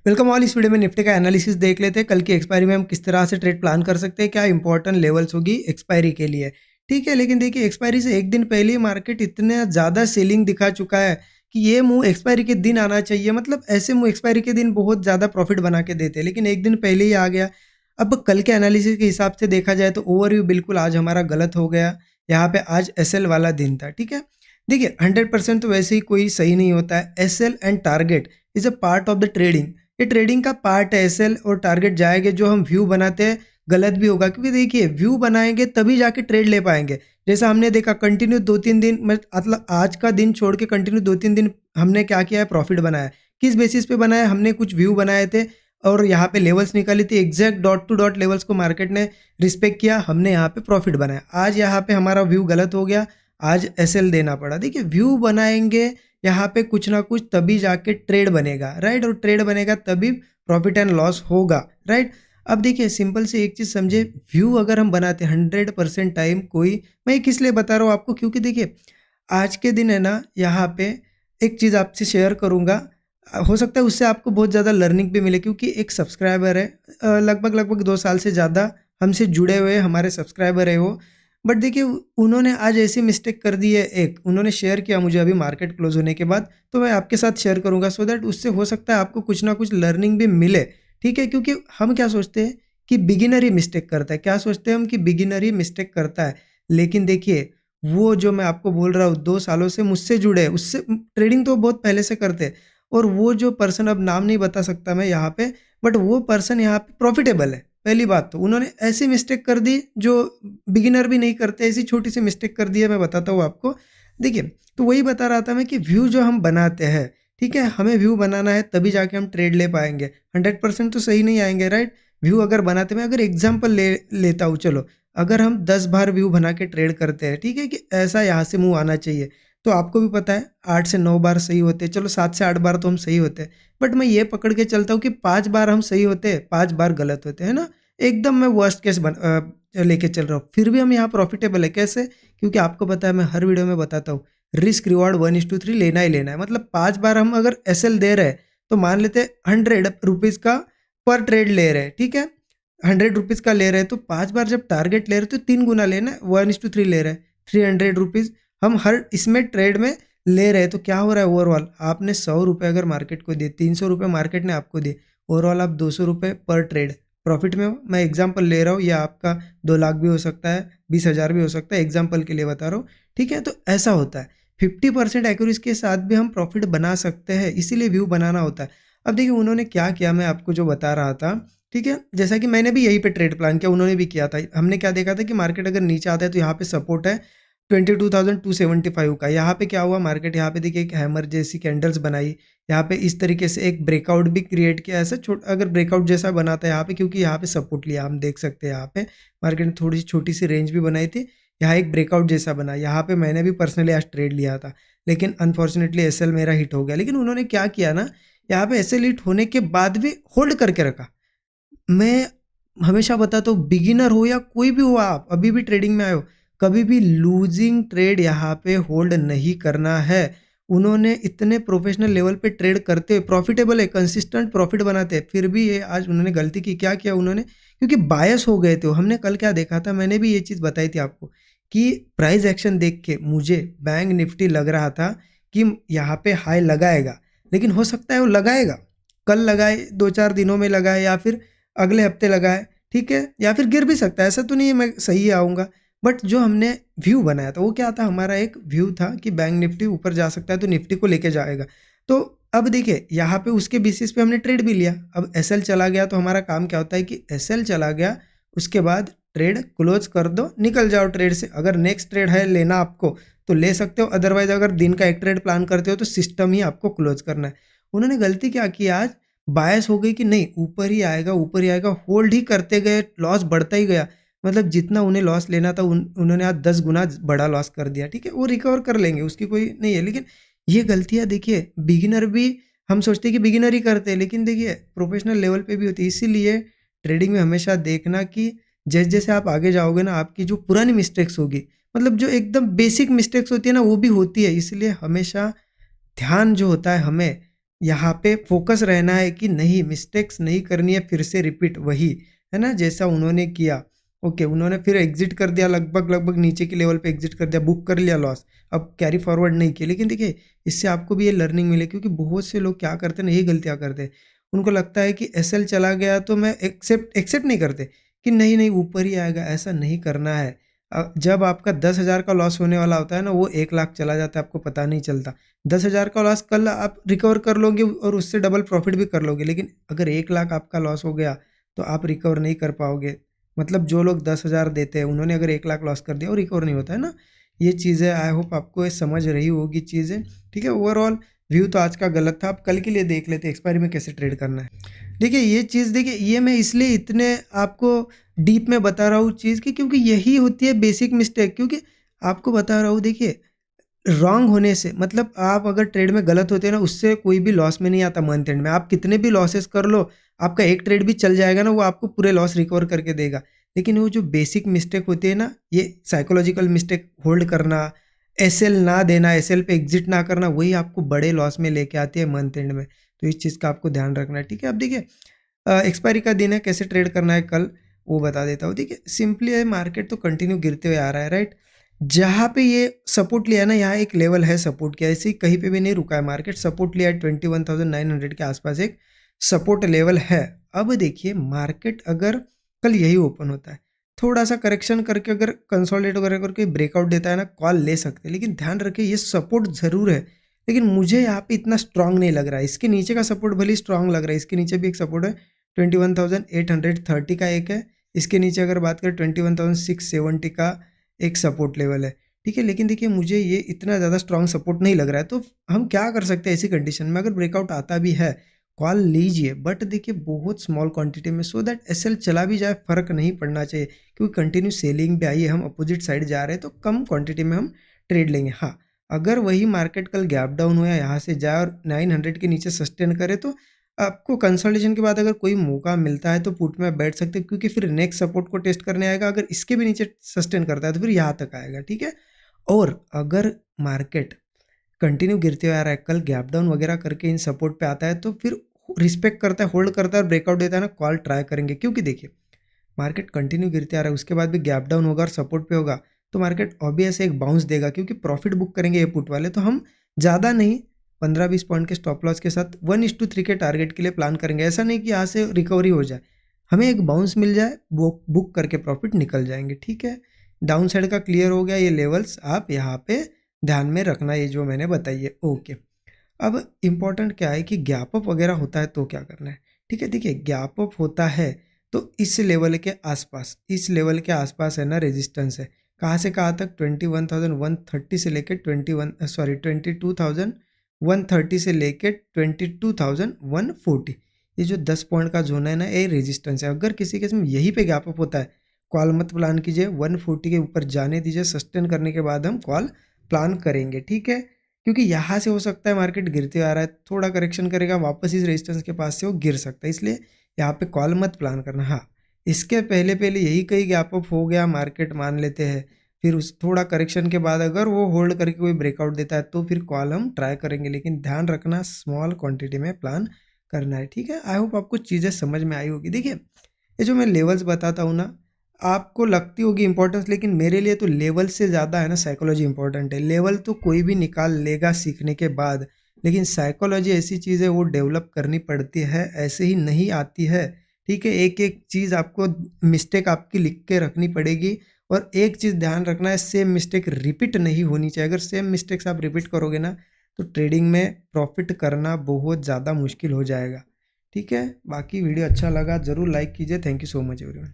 Welcome all. इस video में Nifty का एनालिसिस देख लेते हैं। कल की एक्सपायरी में हम किस तरह से ट्रेड प्लान कर सकते हैं, क्या इंपॉर्टेंट लेवल्स होगी एक्सपायरी के लिए। ठीक है, लेकिन देखिए एक्सपायरी से एक दिन पहले ही मार्केट इतना ज़्यादा सेलिंग दिखा चुका है कि ये मूव एक्सपायरी के दिन आना चाहिए। मतलब ऐसे मूव एक्सपायरी के दिन बहुत ज़्यादा प्रॉफिट बना के देते हैं, लेकिन एक दिन पहले ही आ गया। अब कल के एनालिसिस के हिसाब से देखा जाए तो ओवरव्यू बिल्कुल आज हमारा गलत हो गया। यहाँ पे आज एसएल वाला दिन था। ठीक है, देखिए 100% तो वैसे ही कोई सही नहीं होता है। SL and target is a part of the trading. ये ट्रेडिंग का पार्ट है। एसएल और टारगेट जाएंगे, जो हम व्यू बनाते हैं गलत भी होगा, क्योंकि देखिए व्यू बनाएंगे तभी जाके ट्रेड ले पाएंगे। जैसा हमने देखा कंटिन्यू 2-3 दिन, मतलब आज का दिन छोड़ के कंटिन्यू 2-3 दिन हमने क्या किया है, प्रॉफिट बनाया। किस बेसिस पे बनाया, हमने कुछ व्यू बनाए थे और यहाँ पे लेवल्स निकाली थी। Exact dot to dot levels को मार्केट ने रिस्पेक्ट किया, हमने यहाँ पे प्रॉफिट बनाया। आज यहाँ पे हमारा व्यू गलत हो गया, आज एसएल देना पड़ा। देखिए व्यू बनाएंगे यहाँ पे कुछ ना कुछ, तभी जाके ट्रेड बनेगा, राइट। और ट्रेड बनेगा तभी प्रॉफिट एंड लॉस होगा, राइट। अब देखिए सिंपल से एक चीज़ समझे, व्यू अगर हम बनाते 100% टाइम कोई, मैं ये किस लिए बता रहा हूँ आपको, क्योंकि देखिए आज के दिन है ना, यहाँ पे एक चीज़ आपसे शेयर करूँगा। हो सकता है उससे आपको बहुत ज़्यादा लर्निंग भी मिले, क्योंकि एक सब्सक्राइबर है, लगभग लगभग 2 साल से ज़्यादा हमसे जुड़े हुए हमारे सब्सक्राइबर है वो। बट देखिए उन्होंने आज ऐसी मिस्टेक कर दी है, एक उन्होंने शेयर किया मुझे अभी मार्केट क्लोज होने के बाद, तो मैं आपके साथ शेयर करूंगा, सो दैट उससे हो सकता है आपको कुछ ना कुछ लर्निंग भी मिले। ठीक है, क्योंकि हम क्या सोचते हैं कि बिगिनर ही मिस्टेक करता है, क्या सोचते हैं हम कि बिगिनर ही मिस्टेक करता है। लेकिन देखिए वो जो मैं आपको बोल रहा हूँ 2 सालों से मुझसे जुड़े हैं, उससे ट्रेडिंग तो बहुत पहले से करते हैं। और वो जो पर्सन, अब नाम नहीं बता सकता मैं यहाँ पे, बट वो पर्सन यहाँ पे प्रॉफिटेबल है। पहली बात तो उन्होंने ऐसी मिस्टेक कर दी जो बिगिनर भी नहीं करते, ऐसी छोटी सी मिस्टेक कर दी है, मैं बताता हूँ आपको। देखिए तो वही बता रहा था मैं कि व्यू जो हम बनाते हैं, ठीक है, हमें व्यू बनाना है तभी जाके हम ट्रेड ले पाएंगे। 100% तो सही नहीं आएंगे, राइट। व्यू अगर बनाते, मैं अगर एग्जाम्पल लेता हूँ, चलो अगर हम 10 बार व्यू बना के ट्रेड करते हैं, ठीक है, कि ऐसा यहाँ से मूव आना चाहिए, तो आपको भी पता है 8 से 9 बार सही होते हैं, चलो 7 से 8 बार तो हम सही होते हैं। बट मैं ये पकड़ के चलता हूँ कि 5 बार हम सही होते हैं, 5 बार गलत होते हैं ना। एकदम मैं वर्स्ट केस लेके चल रहा हूँ, फिर भी हम यहाँ प्रॉफिटेबल है। कैसे? क्योंकि आपको पता है, मैं हर वीडियो में बताता हूँ, रिस्क रिवॉर्ड 1:3 लेना ही लेना है। मतलब 5 बार हम अगर एसएल दे रहे हैं, तो मान लेते 100 रुपीज़ का पर ट्रेड ले रहे हैं, ठीक है, 100 रुपीज़ का ले रहे हैं, तो 5 बार जब टारगेट ले रहे हैं तो 3 गुना लेना है, 1:3 ले रहे हैं, 300 रुपीज़ हम हर इसमें ट्रेड में ले रहे हैं। तो क्या हो रहा है, ओवरऑल आपने 100 रुपये अगर मार्केट को दिए, 300 रुपये मार्केट ने आपको दिए, ओवरऑल आप 200 रुपये पर ट्रेड प्रॉफिट में हो। मैं एग्जांपल ले रहा हूँ, या आपका 2 लाख भी हो सकता है, 20,000 भी हो सकता है, एग्जांपल के लिए बता रहा हूँ। ठीक है, तो ऐसा होता है। 50% एक्यूरेसी के साथ भी हम प्रॉफिट बना सकते हैं, इसीलिए व्यू बनाना होता है। अब देखिए उन्होंने क्या किया, मैं आपको जो बता रहा था, ठीक है, जैसा कि मैंने भी यहीं पे ट्रेड प्लान किया, उन्होंने भी किया था। हमने क्या देखा था कि मार्केट अगर नीचे आता है तो यहाँ पे सपोर्ट है 22,275 का। यहाँ पे क्या हुआ, मार्केट यहाँ पे देखिए एक हैमर जैसी कैंडल्स बनाई, यहाँ पे इस तरीके से एक ब्रेकआउट भी क्रिएट किया। ऐसा अगर ब्रेकआउट जैसा बनाता है यहाँ पे, क्योंकि यहाँ पे सपोर्ट लिया, हम देख सकते हैं यहाँ पे मार्केट ने थोड़ी सी छोटी सी रेंज भी बनाई थी, यहाँ एक ब्रेकआउट जैसा बना। यहाँ पे मैंने भी पर्सनली आज ट्रेड लिया था, लेकिन अनफॉर्चुनेटली एसएल मेरा हिट हो गया। लेकिन उन्होंने क्या किया ना, यहाँ पे एसएल हिट होने के बाद भी होल्ड करके रखा। मैं हमेशा बताता हूँ, बिगिनर हो या कोई भी हो, आप अभी भी ट्रेडिंग में आए हो, कभी भी लूजिंग ट्रेड यहाँ पे होल्ड नहीं करना है। उन्होंने इतने प्रोफेशनल लेवल पे ट्रेड करते हुए प्रॉफिटेबल है, कंसिस्टेंट प्रॉफिट बनाते हैं, फिर भी ये आज उन्होंने गलती की। क्या किया उन्होंने, क्योंकि बायस हो गए थे। हमने कल क्या देखा था, मैंने भी ये चीज़ बताई थी आपको, कि प्राइस एक्शन देख के मुझे बैंक निफ्टी लग रहा था कि यहाँ पे हाई लगाएगा, लेकिन हो सकता है वो लगाएगा, कल लगाए, 2-4 दिनों में लगाए, या फिर अगले हफ्ते लगाए, ठीक है, या फिर गिर भी सकता है। ऐसा तो नहीं है मैं सही आऊँगा। बट जो हमने व्यू बनाया था वो क्या था, हमारा एक व्यू था कि बैंक निफ्टी ऊपर जा सकता है तो निफ्टी को लेके जाएगा। तो अब देखिए यहाँ पे उसके बेसिस पे हमने ट्रेड भी लिया। अब एसएल चला गया तो हमारा काम क्या होता है कि एसएल चला गया, उसके बाद ट्रेड क्लोज कर दो, निकल जाओ ट्रेड से। अगर नेक्स्ट ट्रेड है लेना आपको तो ले सकते हो, अदरवाइज अगर दिन का एक ट्रेड प्लान करते हो तो सिस्टम ही आपको क्लोज करना है। उन्होंने गलती क्या की आज, बायस हो गई कि नहीं ऊपर ही आएगा, ऊपर ही आएगा, होल्ड ही करते गए, लॉस बढ़ता ही गया। मतलब जितना उन्हें लॉस लेना था उन्होंने आज 10 गुना बड़ा लॉस कर दिया। ठीक है, वो रिकवर कर लेंगे, उसकी कोई नहीं है। लेकिन ये गलतियाँ देखिए बिगिनर भी, हम सोचते हैं कि बिगिनर ही करते हैं, लेकिन देखिए प्रोफेशनल लेवल पे भी होती है। इसीलिए ट्रेडिंग में हमेशा देखना कि जैसे जैसे आप आगे जाओगे ना, आपकी जो पुरानी मिस्टेक्स होगी, मतलब जो एकदम बेसिक मिस्टेक्स होती है ना, वो भी होती है। इसलिए हमेशा ध्यान जो होता है हमें यहाँ पे फोकस रहना है कि नहीं, मिस्टेक्स नहीं करनी है, फिर से रिपीट वही, है ना, जैसा उन्होंने किया। ओके, उन्होंने फिर एग्जिट कर दिया, लगभग नीचे के लेवल पे एग्जिट कर दिया, बुक कर लिया लॉस, अब कैरी फॉरवर्ड नहीं किया। लेकिन देखिए, इससे आपको भी ये लर्निंग मिले, क्योंकि बहुत से लोग क्या करते हैं ना, यही गलतियाँ करते हैं। उनको लगता है कि एसएल चला गया तो मैं एक्सेप्ट नहीं करते कि नहीं नहीं ऊपर ही आएगा, ऐसा नहीं करना है। जब आपका 10,000 का लॉस होने वाला होता है ना, वो 1 लाख चला जाता है, आपको पता नहीं चलता। 10,000 का लॉस कल आप रिकवर कर लोगे और उससे डबल प्रॉफिट भी कर लोगे, लेकिन अगर 1 लाख आपका लॉस हो गया तो आप रिकवर नहीं कर पाओगे। मतलब जो लोग 10,000 देते हैं, उन्होंने अगर 1 लाख लॉस कर दिया और रिकवर नहीं होता है ना, ये चीज़ें आई होप आपको ये समझ रही होगी चीज़ें। ठीक है, ओवरऑल व्यू तो आज का गलत था, आप कल के लिए देख लेते एक्सपायरी में कैसे ट्रेड करना है। देखिए ये चीज़, देखिए ये मैं इसलिए इतने आपको डीप में बता रहा हूँ चीज़ की, क्योंकि यही होती है बेसिक मिस्टेक। क्योंकि आपको बता रहा हूँ, देखिए रॉन्ग होने से, मतलब आप अगर ट्रेड में गलत होते हैं ना, उससे कोई भी लॉस में नहीं आता मंथ एंड में। आप कितने भी लॉसेस कर लो, आपका एक ट्रेड भी चल जाएगा ना, वो आपको पूरे लॉस रिकवर करके देगा। लेकिन वो जो बेसिक मिस्टेक होती है ना, ये साइकोलॉजिकल मिस्टेक, होल्ड करना, एसएल ना देना, एसएल पे एग्जिट ना करना, वही आपको बड़े लॉस में लेके आती है मंथ एंड में। तो इस चीज़ का आपको ध्यान रखना है। ठीक है, अब देखिए एक्सपायरी का दिन है, कैसे ट्रेड करना है कल वो बता देता हूँ। देखिए सिंपली है, मार्केट तो कंटिन्यू गिरते हुए आ रहा है, राइट। जहाँ पे ये सपोर्ट लिया ना, यहाँ एक लेवल है सपोर्ट किया, ऐसे ही कहीं पे भी नहीं रुका है मार्केट, सपोर्ट लिया है 21,900 के आसपास एक सपोर्ट लेवल है। अब देखिए मार्केट अगर कल यही ओपन होता है, थोड़ा सा करेक्शन करके अगर कंसोलिडेट वगैरह करके ब्रेकआउट देता है ना, कॉल ले सकते हैं। लेकिन ध्यान रखिए ये सपोर्ट ज़रूर है, लेकिन मुझे यहाँ पे इतना स्ट्रांग नहीं लग रहा है। इसके नीचे का सपोर्ट भले स्ट्रांग लग रहा है, इसके नीचे भी एक सपोर्ट है 21,830 का एक है, इसके नीचे अगर बात करें 21,670 का एक सपोर्ट लेवल है। ठीक है, लेकिन देखिए मुझे ये इतना ज़्यादा स्ट्रांग सपोर्ट नहीं लग रहा है। तो हम क्या कर सकते हैं ऐसी कंडीशन में, अगर ब्रेकआउट आता भी है कॉल लीजिए, बट देखिए बहुत स्मॉल क्वांटिटी में, सो दैट एसएल चला भी जाए फ़र्क नहीं पड़ना चाहिए, क्योंकि कंटिन्यू सेलिंग पे आई है, हम अपोजिट साइड जा रहे हैं, तो कम क्वांटिटी में हम ट्रेड लेंगे। हाँ, अगर वही मार्केट कल गैप डाउन हुआ, यहाँ से जाए और 900 के नीचे सस्टेन करे, तो आपको कंसोलिडेशन के बाद अगर कोई मौका मिलता है तो पुट में बैठ सकते हैं, क्योंकि फिर नेक्स्ट सपोर्ट को टेस्ट करने आएगा। अगर इसके भी नीचे सस्टेन करता है तो फिर यहाँ तक आएगा। ठीक है, और अगर मार्केट कंटिन्यू गिरते हुए आ रहा है, कल गैप डाउन वगैरह करके इन सपोर्ट पे आता है, तो फिर रिस्पेक्ट करता है, होल्ड करता है और ब्रेकआउट देता है ना, कॉल ट्राई करेंगे। क्योंकि देखिए मार्केट कंटिन्यू गिरते आ रहा है, उसके बाद भी गैप डाउन होगा और सपोर्ट पे होगा, तो मार्केट ऑब्वियस एक बाउंस देगा, क्योंकि प्रॉफिट बुक करेंगे ये पुट वाले। तो हम ज़्यादा नहीं, 15-20 पॉइंट के स्टॉप लॉस के साथ 1:3 के टारगेट के लिए प्लान करेंगे। ऐसा नहीं कि यहाँ से रिकवरी हो जाए, हमें एक बाउंस मिल जाए, बुक करके प्रॉफिट निकल जाएंगे। ठीक है, डाउन साइड का क्लियर हो गया, ये लेवल्स आप यहाँ पे ध्यान में रखना, ये जो मैंने बताई है। ओके, अब इम्पॉर्टेंट क्या है कि गैप अप वगैरह होता है तो क्या करना है। ठीक है, देखिए गैप अप होता है तो इस लेवल के आसपास, इस लेवल के आसपास है ना रेजिस्टेंस है, कहाँ से कहाँ तक 21,130 से लेकर 22,130 से लेकर 22,140, ये जो 10 पॉइंट का जोन है ना, ये रेजिस्टेंस है। अगर किसी केस में यहीं पे गैप अप होता है, कॉल मत प्लान कीजिए, 140 के ऊपर जाने दीजिए, सस्टेन करने के बाद हम कॉल प्लान करेंगे। ठीक है, क्योंकि यहाँ से हो सकता है मार्केट गिरते आ रहा है, थोड़ा करेक्शन करेगा, वापस इस रेजिस्टेंस के पास से वो गिर सकता है, इसलिए यहाँ पे कॉल मत प्लान करना। हाँ, इसके पहले पहले यही कहीं गैप अप हो गया मार्केट मान लेते हैं, फिर उस थोड़ा करेक्शन के बाद अगर वो होल्ड करके कोई ब्रेकआउट देता है तो फिर कॉल हम ट्राई करेंगे, लेकिन ध्यान रखना स्मॉल क्वांटिटी में प्लान करना है। ठीक है, आई होप आपको चीज़ें समझ में आई होगी। देखिए ये जो मैं लेवल्स बताता हूँ ना, आपको लगती होगी इंपॉर्टेंस, लेकिन मेरे लिए तो लेवल से ज़्यादा है ना साइकोलॉजी इंपॉर्टेंट है। लेवल तो कोई भी निकाल लेगा सीखने के बाद, लेकिन साइकोलॉजी ऐसी चीज़ है वो डेवलप करनी पड़ती है, ऐसे ही नहीं आती है। ठीक है, एक एक चीज़ आपको, मिस्टेक आपकी लिख के रखनी पड़ेगी, और एक चीज़ ध्यान रखना है, सेम मिस्टेक रिपीट नहीं होनी चाहिए। अगर सेम मिस्टेक्स आप रिपीट करोगे ना, तो ट्रेडिंग में प्रॉफिट करना बहुत ज़्यादा मुश्किल हो जाएगा। ठीक है, बाकी वीडियो अच्छा लगा ज़रूर लाइक कीजिए। Thank you so much everyone.